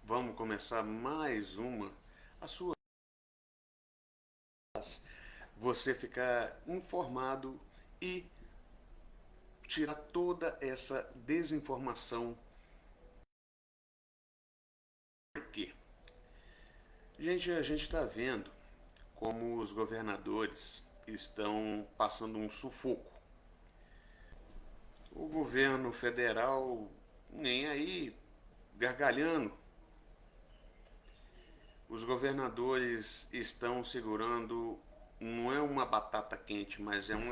Vamos começar mais uma. A sua, você ficar informado e tirar toda essa desinformação. Por quê? A gente está vendo como os governadores estão passando um sufoco. O governo federal nem aí, gargalhando. Os governadores estão segurando, não é uma batata quente, mas é uma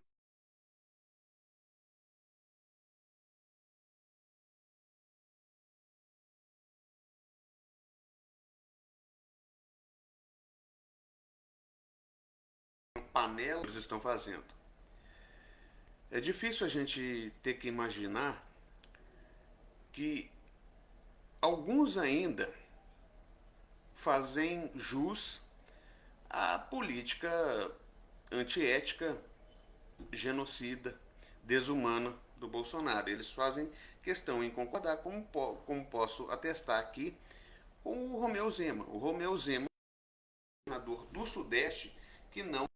panela que eles estão fazendo. É difícil a gente ter que imaginar que alguns ainda fazem jus à política antiética, genocida, desumana do Bolsonaro. Eles fazem questão em concordar, como posso atestar aqui, com o Romeu Zema. O Romeu Zema, governador do Sudeste, que não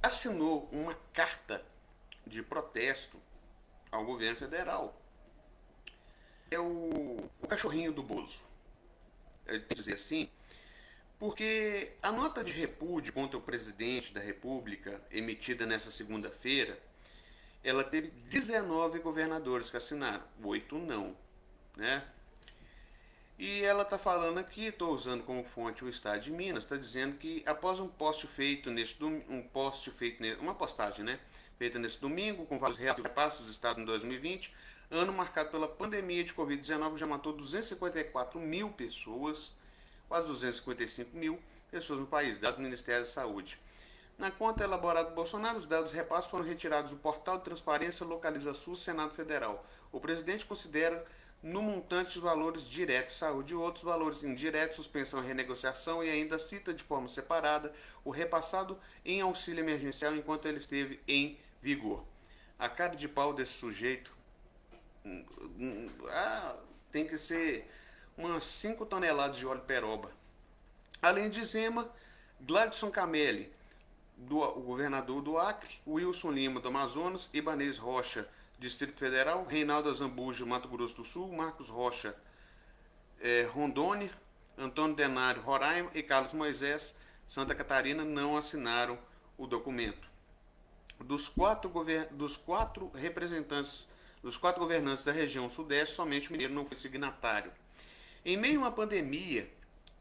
assinou uma carta de protesto ao governo federal. É o cachorrinho do Bozo, é dizer assim, porque a nota de repúdio contra o presidente da República, emitida nessa segunda-feira, ela teve 19 governadores que assinaram, 8 não, né? E ela está falando aqui, estou usando como fonte o Estado de Minas, está dizendo que após um post feito uma postagem, né, feita nesse domingo, com vários repassos dos estados em 2020, ano marcado pela pandemia de Covid-19, já matou 254 mil pessoas, quase 255 mil pessoas no país, dados do Ministério da Saúde. Na conta elaborada por Bolsonaro, os dados repassos foram retirados do portal de transparência Localiza SUS Senado Federal. O presidente considera no montante os valores diretos de saúde e outros valores indiretos, suspensão e renegociação, e ainda cita de forma separada o repassado em auxílio emergencial enquanto ele esteve em vigor. A cara de pau desse sujeito tem que ser umas 5 toneladas de óleo peroba. Além de Zema, Gladson Camelli, o governador do Acre, Wilson Lima, do Amazonas, Ibanez Rocha, Distrito Federal, Reinaldo Azambuja, Mato Grosso do Sul, Marcos Rocha, Rondônia, Antônio Denário, Roraima e Carlos Moisés, Santa Catarina, não assinaram o documento. Dos quatro representantes, dos 4 governantes da região sudeste, somente o Mineiro não foi signatário. Em meio a uma pandemia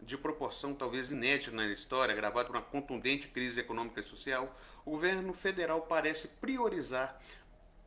de proporção talvez inédita na história, agravada por uma contundente crise econômica e social, o governo federal parece priorizar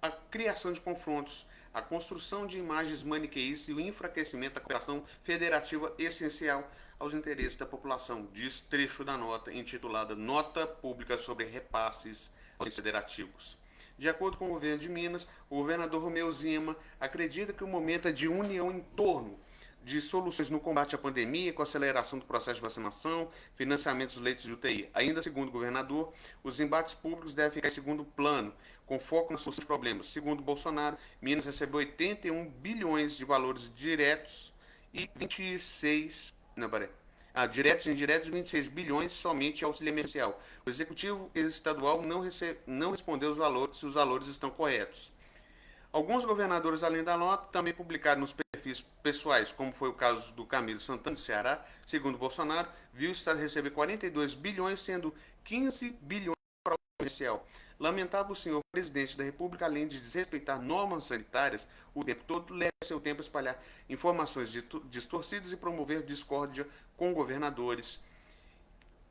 a criação de confrontos, a construção de imagens maniqueístas e o enfraquecimento da cooperação federativa essencial aos interesses da população, diz trecho da nota intitulada Nota Pública sobre Repasses aos Federativos. De acordo com o governo de Minas, o governador Romeu Zema acredita que o momento é de união em torno de soluções no combate à pandemia, com aceleração do processo de vacinação, financiamento dos leitos de UTI. Ainda segundo o governador, os embates públicos devem ficar em segundo plano, com foco na solução dos problemas. Segundo Bolsonaro, Minas recebeu 81 bilhões de valores diretos e 26... Não, peraí. Diretos e indiretos, 26 bilhões somente auxílio emergencial. O executivo estadual não respondeu se os valores estão corretos. Alguns governadores, além da nota, também publicaram nos perfis pessoais, como foi o caso do Camilo Santana, do Ceará, segundo Bolsonaro, viu o Estado receber 42 bilhões, sendo 15 bilhões para o emergencial. Lamentável o senhor presidente da República, além de desrespeitar normas sanitárias o tempo todo, leva seu tempo a espalhar informações distorcidas e promover discórdia com governadores,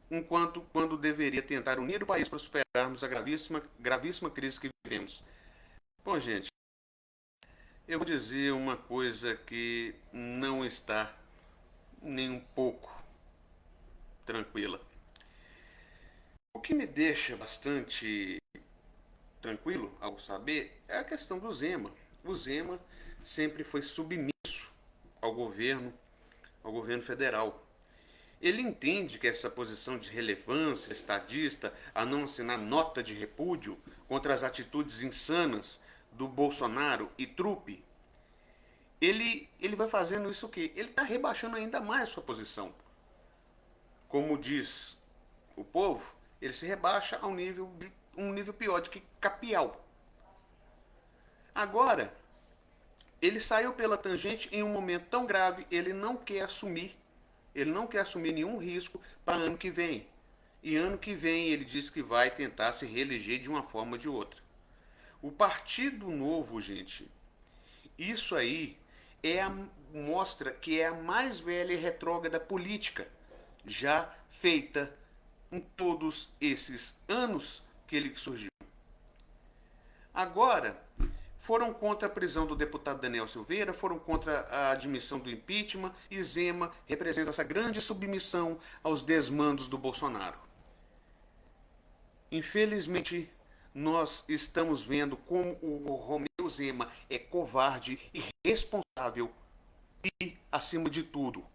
enquanto quando deveria tentar unir o país para superarmos a gravíssima crise que vivemos. Bom, gente, eu vou dizer uma coisa que não está nem um pouco tranquila. O que me deixa bastante tranquilo ao saber é a questão do Zema. O Zema sempre foi submisso ao governo federal. Ele entende que essa posição de relevância estadista a não assinar nota de repúdio contra as atitudes insanas do Bolsonaro e trupe ele vai fazendo isso o quê? Ele está rebaixando ainda mais a sua posição. Como diz o povo, ele se rebaixa ao nível de um nível pior de que capial. Agora, ele saiu pela tangente em um momento tão grave, ele não quer assumir nenhum risco para ano que vem. E ano que vem ele diz que vai tentar se reeleger de uma forma ou de outra. O Partido Novo, gente, isso aí mostra que é a mais velha e retrógrada política já feita em todos esses anos que ele surgiu. Agora, foram contra a prisão do deputado Daniel Silveira, foram contra a admissão do impeachment, e Zema representa essa grande submissão aos desmandos do Bolsonaro. Infelizmente, nós estamos vendo como o Romeu Zema é covarde, irresponsável e, acima de tudo,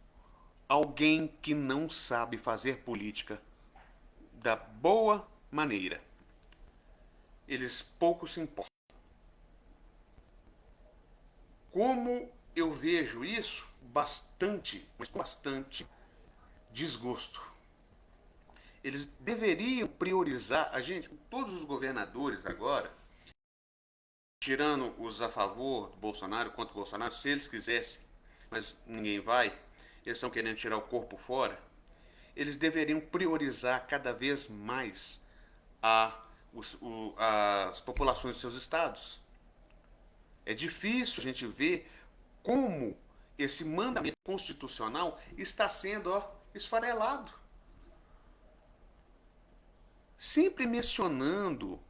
alguém que não sabe fazer política da boa maneira. Eles pouco se importam. Como eu vejo isso, bastante, mas bastante desgosto. Eles deveriam priorizar, a gente, todos os governadores agora, tirando os a favor do Bolsonaro, contra o Bolsonaro, se eles quisessem, mas ninguém vai, eles estão querendo tirar o corpo fora, eles deveriam priorizar cada vez mais as populações de seus estados. É difícil a gente ver como esse mandamento constitucional está sendo esfarelado. Sempre mencionando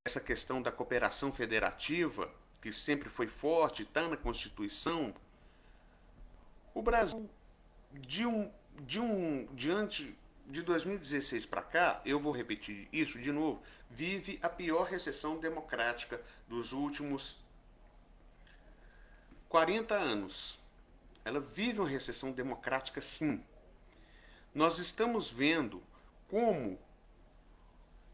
essa questão da cooperação federativa, que sempre foi forte, está na Constituição, o Brasil, diante de 2016 para cá, eu vou repetir isso de novo, vive a pior recessão democrática dos últimos 40 anos. Ela vive uma recessão democrática, sim. Nós estamos vendo como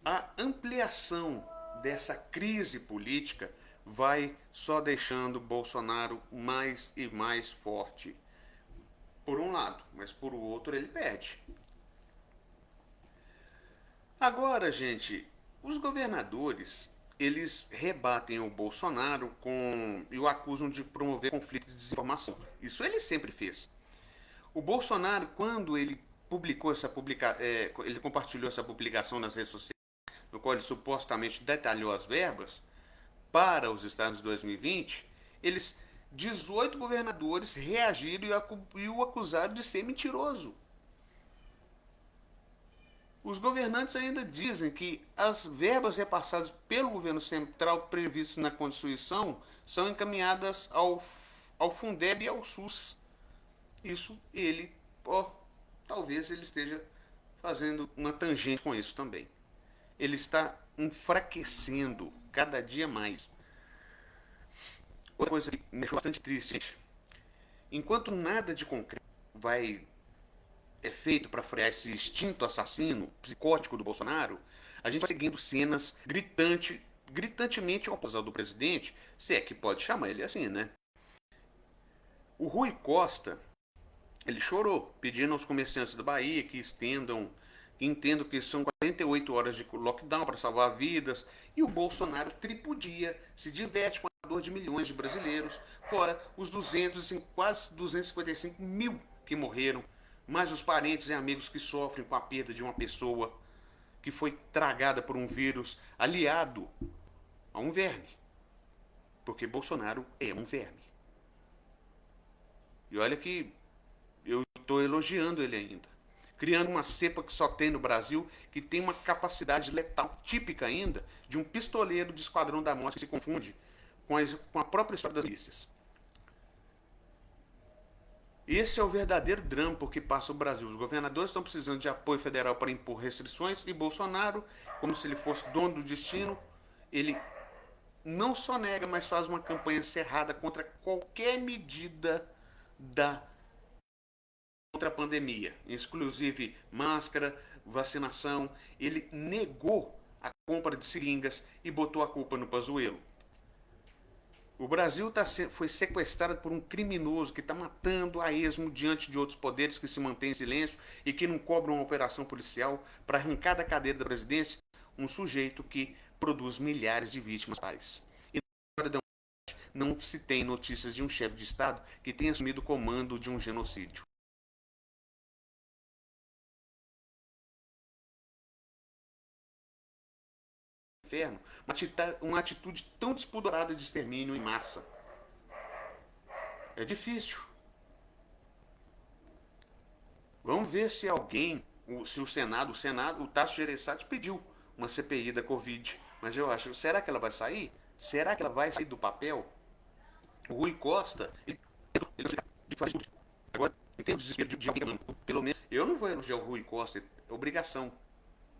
a ampliação dessa crise política vai só deixando Bolsonaro mais e mais forte. Por um lado, mas por outro ele perde. Agora, gente, os governadores, eles rebatem o Bolsonaro e o acusam de promover conflito de desinformação. Isso ele sempre fez. O Bolsonaro, quando ele ele compartilhou essa publicação nas redes sociais, no qual ele supostamente detalhou as verbas para os estados de 2020, 18 governadores reagiram e o acusaram de ser mentiroso. Os governantes ainda dizem que as verbas repassadas pelo governo central previstas na Constituição são encaminhadas ao Fundeb e ao SUS. Isso talvez ele esteja fazendo uma tangente com isso também. Ele está enfraquecendo cada dia mais. Outra coisa que me deixou bastante triste, gente. Enquanto nada de concreto é feito para frear esse instinto assassino, psicótico do Bolsonaro, a gente vai seguindo cenas gritantemente oposas do presidente, se é que pode chamar ele assim, né? O Rui Costa, ele chorou, pedindo aos comerciantes da Bahia que entendam que são 48 horas de lockdown para salvar vidas, e o Bolsonaro tripudia, se diverte com a dor de milhões de brasileiros, fora os quase 255 mil que morreram, mais os parentes e amigos que sofrem com a perda de uma pessoa que foi tragada por um vírus aliado a um verme. Porque Bolsonaro é um verme. E olha que eu estou elogiando ele ainda. Criando uma cepa que só tem no Brasil, que tem uma capacidade letal típica ainda de um pistoleiro de esquadrão da morte que se confunde com a própria história das milícias. Esse é o verdadeiro drama por que passa o Brasil. Os governadores estão precisando de apoio federal para impor restrições e Bolsonaro, como se ele fosse dono do destino, ele não só nega, mas faz uma campanha cerrada contra qualquer medida contra a pandemia, inclusive máscara, vacinação. Ele negou a compra de seringas e botou a culpa no Pazuello. O Brasil foi sequestrado por um criminoso que está matando a esmo diante de outros poderes que se mantêm em silêncio e que não cobram uma operação policial para arrancar da cadeira da presidência um sujeito que produz milhares de vítimas tais. E não se tem notícias de um chefe de Estado que tenha assumido o comando de um genocídio. Inferno, uma atitude tão despudorada de extermínio em massa. É difícil. Vamos ver se alguém, se o Senado, o Tasso Gereissati pediu uma CPI da Covid. Mas eu acho, será que ela vai sair? Será que ela vai sair do papel? O Rui Costa, agora tem o desespero de alguém, pelo menos, eu não vou elogiar o Rui Costa, é obrigação.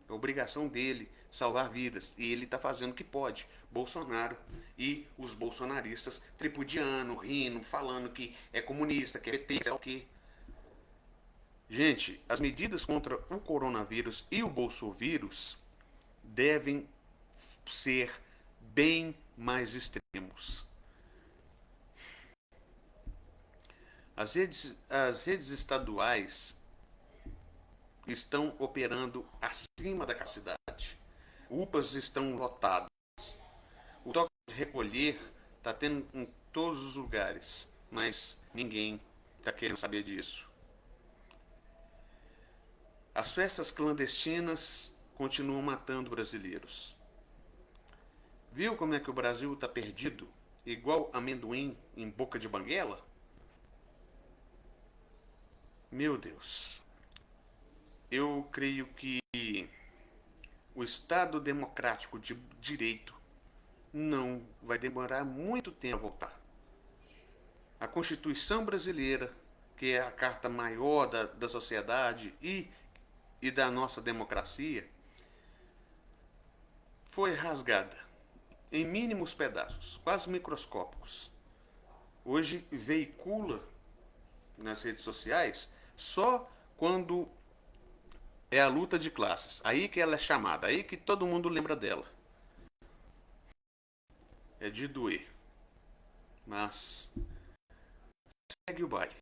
É obrigação dele salvar vidas. E ele está fazendo o que pode. Bolsonaro e os bolsonaristas tripudiando, rindo, falando que é comunista, que é PT, sei lá o quê. Gente, as medidas contra o coronavírus e o bolsovírus devem ser bem mais extremos. As redes estaduais estão operando acima da capacidade. UPAs estão lotadas. O toque de recolher está tendo em todos os lugares, mas ninguém está querendo saber disso. As festas clandestinas continuam matando brasileiros. Viu como é que o Brasil está perdido? Igual amendoim em boca de banguela? Meu Deus. Eu creio que o Estado democrático de direito não vai demorar muito tempo a voltar. A Constituição brasileira, que é a carta maior da sociedade e da nossa democracia, foi rasgada em mínimos pedaços, quase microscópicos. Hoje veicula nas redes sociais só quando é a luta de classes. Aí que ela é chamada, aí que todo mundo lembra dela. É de doer. Mas segue o baile.